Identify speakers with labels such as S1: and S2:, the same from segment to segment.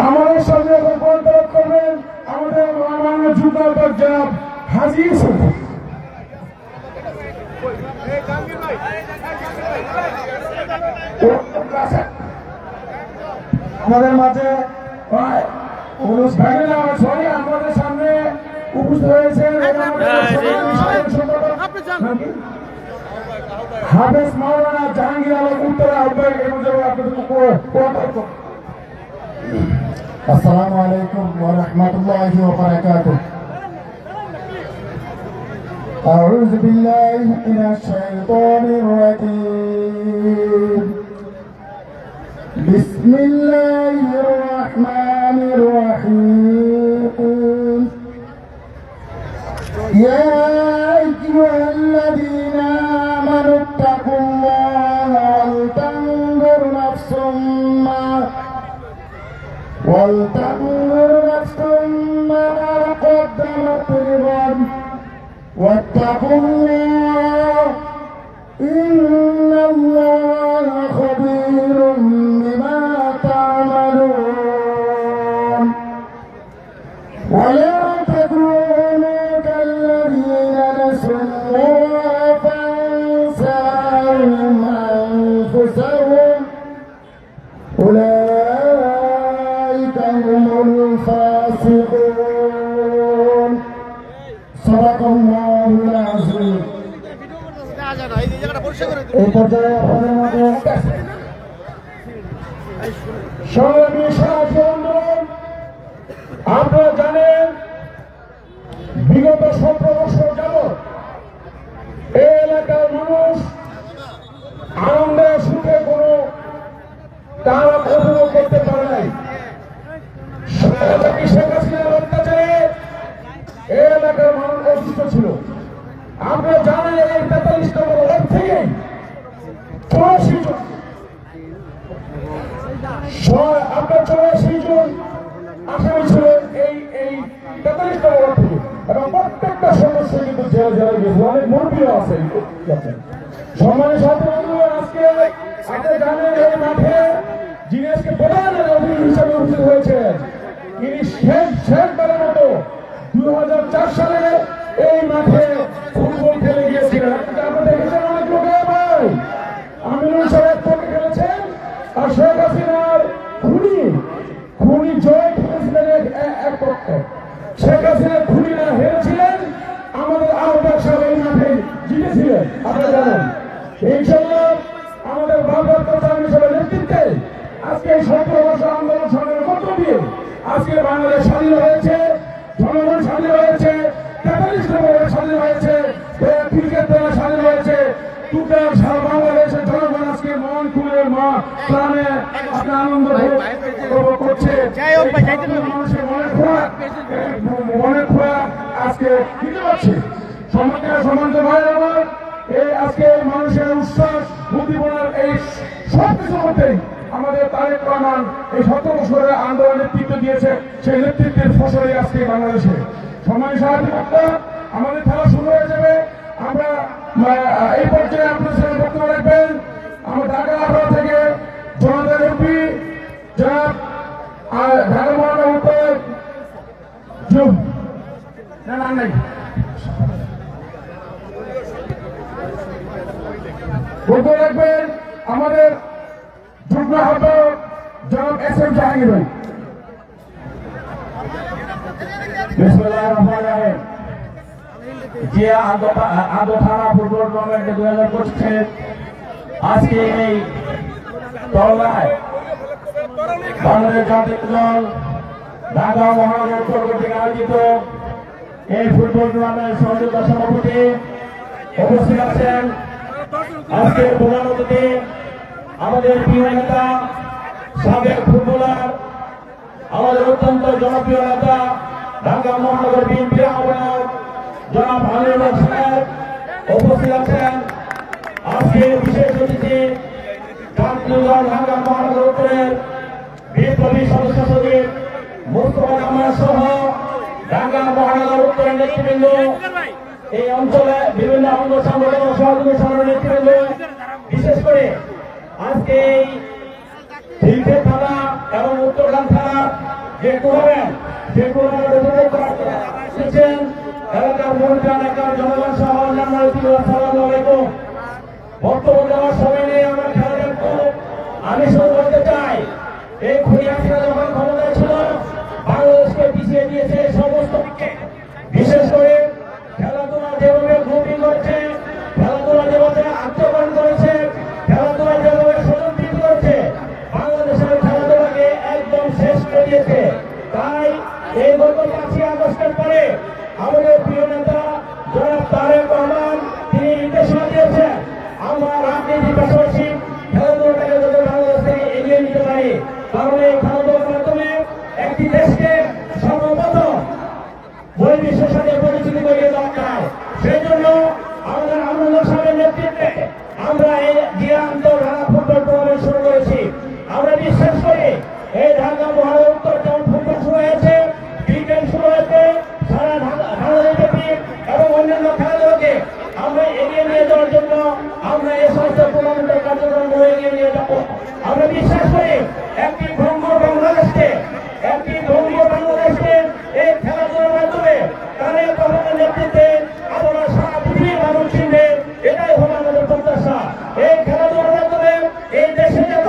S1: আমাদের সামনে এখন কন্ট্যাক্ট করবেন আমাদের মাননীয় যুদ্ধাধ্যক্ষ জনাব হাজী ইউসুফ। আমাদের মাঝে আমাদের সামনে উপস্থিত হয়েছেন হাফেজ মাওলানা জাহাঙ্গীর আলম উত্তর আহ্বায়ক এবং
S2: আসসালামু আলাইকুম ওয়া রাহমাতুল্লাহি ওয়া বারাকাতুহু। আউযু বিল্লাহি মিনাশ শাইতানির রাজীম। বিসমিল্লাহির রাহমানির রাহিম। ইয়া আইয়ুহাল্লাযীনা আমানু ইত্তাকুল্লাহা ওয়াল তানজুর নাফসুম ولتنظر نفس ما قدمت لغد واتقوا الله إن الله خبير بما تعملون ولا تكونوا كالذين نسوا الله فأنساهم أنفسهم أولئك هم الفاسقون صدق الله العظيم। এই পর্যায়ে আপনাদের মধ্যে
S1: আপনারা জানেন বিগত 17 বছর যাবৎ এই এলাকার মানুষ আনন্দে সুখে কোনো তারা উপভোগ করতে পারে নাই। শেখ হাসিনার অত্যাচারে এই এলাকার মানুষ অসুস্থ ছিল। আপনারা জানেন এই 43 নম্বর ওয়ার্ড থেকে 84 জন আপনার 84 জন আসামি ছিল এই 43 নম্বর ওয়ার্ড থেকে, এবং প্রত্যেকটা সদস্য কিন্তু জেলে গেছে, অনেক মুরব্বীও আছে। সম্মানের সাথে আজকে আপনি জানেন এই মাঠে যিনি আজকে প্রধান অতিথি হিসেবে উপস্থিত হয়েছেন, তিনি শেষবারের মতো 2004 সালে এই মাঠে ফুটবল খেলে গিয়েছিলেন। আপনারা দেখেছেন অনেক লোক ভাই আমিনুল সাহেব পক্ষে খেলেছেন, আর শেখ হাসিনার খুনি জয় খেলেছিলেন এক পক্ষে। শেখ হাসিনার খুনিরা হেরেছিলেন, আমাদের আহ্বায়ক সাহেব এই মাঠে জিতেছিলেন। আপনারা জানেন ইনশাআল্লাহ আমাদের ভারপ্রাপ্ত চেয়ারম্যান হিসেবে নেতৃত্বে আজকে 17 বছর আন্দোলন সংগ্রামের মধ্য দিয়ে আজকে বাংলাদেশ স্বাধীন হয়েছে, জনগণ স্বাধীন হয়েছে, 43 নম্বর স্বাধীন হয়েছে, ক্রিকেট দল স্বাধীন হয়েছে। টুটার সারা বাংলাদেশের জনগণ আজকে মন খুলে প্রাণে আপনি আনন্দ উপভোগ করছে। মানুষের মনের খোরাক আজকে দিতে পারছে। সম্মানিত ভাই আমার, এই আজকে মানুষের উচ্ছ্বাস বুদ্ধিমনার এই সব কিছুর মধ্যেই আমাদের তারেক রহমান এই 17 বছরের আন্দোলন নেতৃত্ব দিয়েছে, সেই নেতৃত্বের ফসলে আজকে বাংলাদেশে সম্মানিত সাহায্য আমাদের খেলা শুরু হয়ে যাবে। আমরা এই পর্যায়ে আপনাদের সাথে বক্তব্য রাখবেন আমার ঢাকা আখড়া থেকে জনতার এমপি জনাব ঢাকা মহানগর উত্তর নাই বক্তব্য রাখবেন আমাদের যুগ্ম আহ্বায়ক জনাব এস.এম. জাহাঙ্গীর ভাই। বিসমিল্লাহির রহমানির রহিম। যে আদো থানা ফুটবল টুর্নামেন্টে 2025 আজকে এই তলায় বাংলাদেশ জাতীয় দল ঢাকা মহানগর উত্তর কর্তৃক আয়োজিত এই ফুটবল টুর্নামেন্টের সহযোগিতা সভাপতি উপস্থিত আছেন আজকের প্রধান অতিথি আমাদের প্রিয় নেতা সাবেক ফুটবলার আমাদের অত্যন্ত জনপ্রিয় নেতা ঢাকা মহানগর বিএনপির আহ্বায়ক জনাব আমিনুল হক সাহেব উপস্থিত আছেন। আজকের বিশেষ অতিথি ঢাকা মহানগর উত্তরের বিপ্লবী সদস্য সচিব মুস্তফা কামাল সহ ঢাকা মহানগর উত্তরের নেতৃবৃন্দ এই অঞ্চলে বিভিন্ন অঙ্গ সংগঠন ও সহযোগী সংগঠনের নেতৃবৃন্দ, বিশেষ করে আজকে এই ঝিলখেত থানা এবং উত্তরখান থানা যে টুর্নামেন্ট, সেই টুর্নামেন্টে উপভোগ করছেন এলাকার মুরব্বিয়ান, এলাকার জনগণ সহ অন্যান্য অতিথি। আসসালামু আলাইকুম। বক্তব্য দেওয়ার সময় নিয়ে আমরা খেলা দেখবো। আমি শুরু করতে চাই, এই খুনিয়াসীরা যখন ক্ষমতায় ছিল বাংলাদেশকে পিছিয়ে দিয়েছে সমস্ত দিকে। বিশেষ করে খেলাধুলা যেভাবে গ্রুপিং করছে, খেলাধুলা যেভাবে আত্মগ্রহণ করেছে, খেলাধুলা যেভাবে সুযোগ করেছে, বাংলাদেশের খেলাধুলাকে একদম শেষ করে দিয়েছে। তাই এই গত 5ই আগস্টের পরে আমাদের প্রিয় নেতা জনাব তারেক রহমান তিনি নির্দেশনা দিয়েছেন, আমরা রাজনীতির পাশাপাশি খেলাধুলাটাকে যাতে বাংলাদেশ থেকে এগিয়ে নিতে পারি। কারণ এই খেলাধুলার মাধ্যমে একটি দেশকে সর্বপ্রথম বহির্বিশ্বের সাথে পরিচিতি করিয়ে দেওয়া যায়। সেই জন্য আমাদের আমরুল্লাহ সাহেবের নেতৃত্বে আমরা এই জিয়া আন্তর্জাতিক ফুটবল টুর্নামেন্ট শুরু করেছি। আমরা বিশ্বাস করি এই ঢাকা মহানগর উত্তর যেমন ফুটবল শুরু হয়েছে, ক্রিকেট শুরু হয়েছে, সারা বাংলাদেশব্যাপী এবং অন্যান্য খেলাধুলাকে আমরা এগিয়ে নিয়ে যাওয়ার জন্য আমরা এই সমস্ত টুর্নামেন্টের কার্যক্রম এগিয়ে নিয়ে যাব। আমরা বিশ্বাস করি একটি ভঙ্গুর বাংলাদেশকে এই খেলাধুলার মাধ্যমে তাদের প্রধানের নেতৃত্বে আমরা সারা পৃথিবীর মানুষ চিনবে, এটাই হলো আমাদের প্রত্যাশা। এই খেলাধুলার মাধ্যমে এই দেশে যত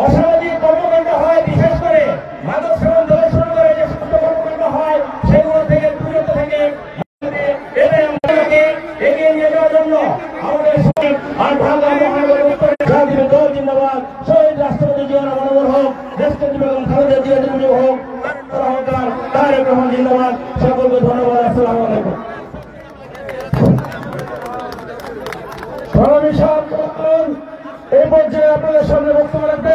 S1: অসামাজিক কর্মকাণ্ড হয়, বিশেষ করে মাদক সেবন থেকে শুরু করে যে সমস্ত কর্মকাণ্ড হয়, সেগুলো থেকে বিরত থেকে এটাই আমাদেরকে এগিয়ে নিয়ে যাওয়ার জন্য আমাদের আর ঢাকা মহানগর উত্তরে জাতীয় দল জিন্দাবাদ, শহীদ রাষ্ট্রপতি জিয়া রহমান হোক, দেশপতি বেগম খালেদা জিয়া জিন্দাবাদ হোক, তারেক রহমান জিন্দাবাদ। সকলকে ধন্যবাদ। আসসালামু আলাইকুম। এই পর্যায়ে আপনাদের সামনে বক্তব্য রাখবেন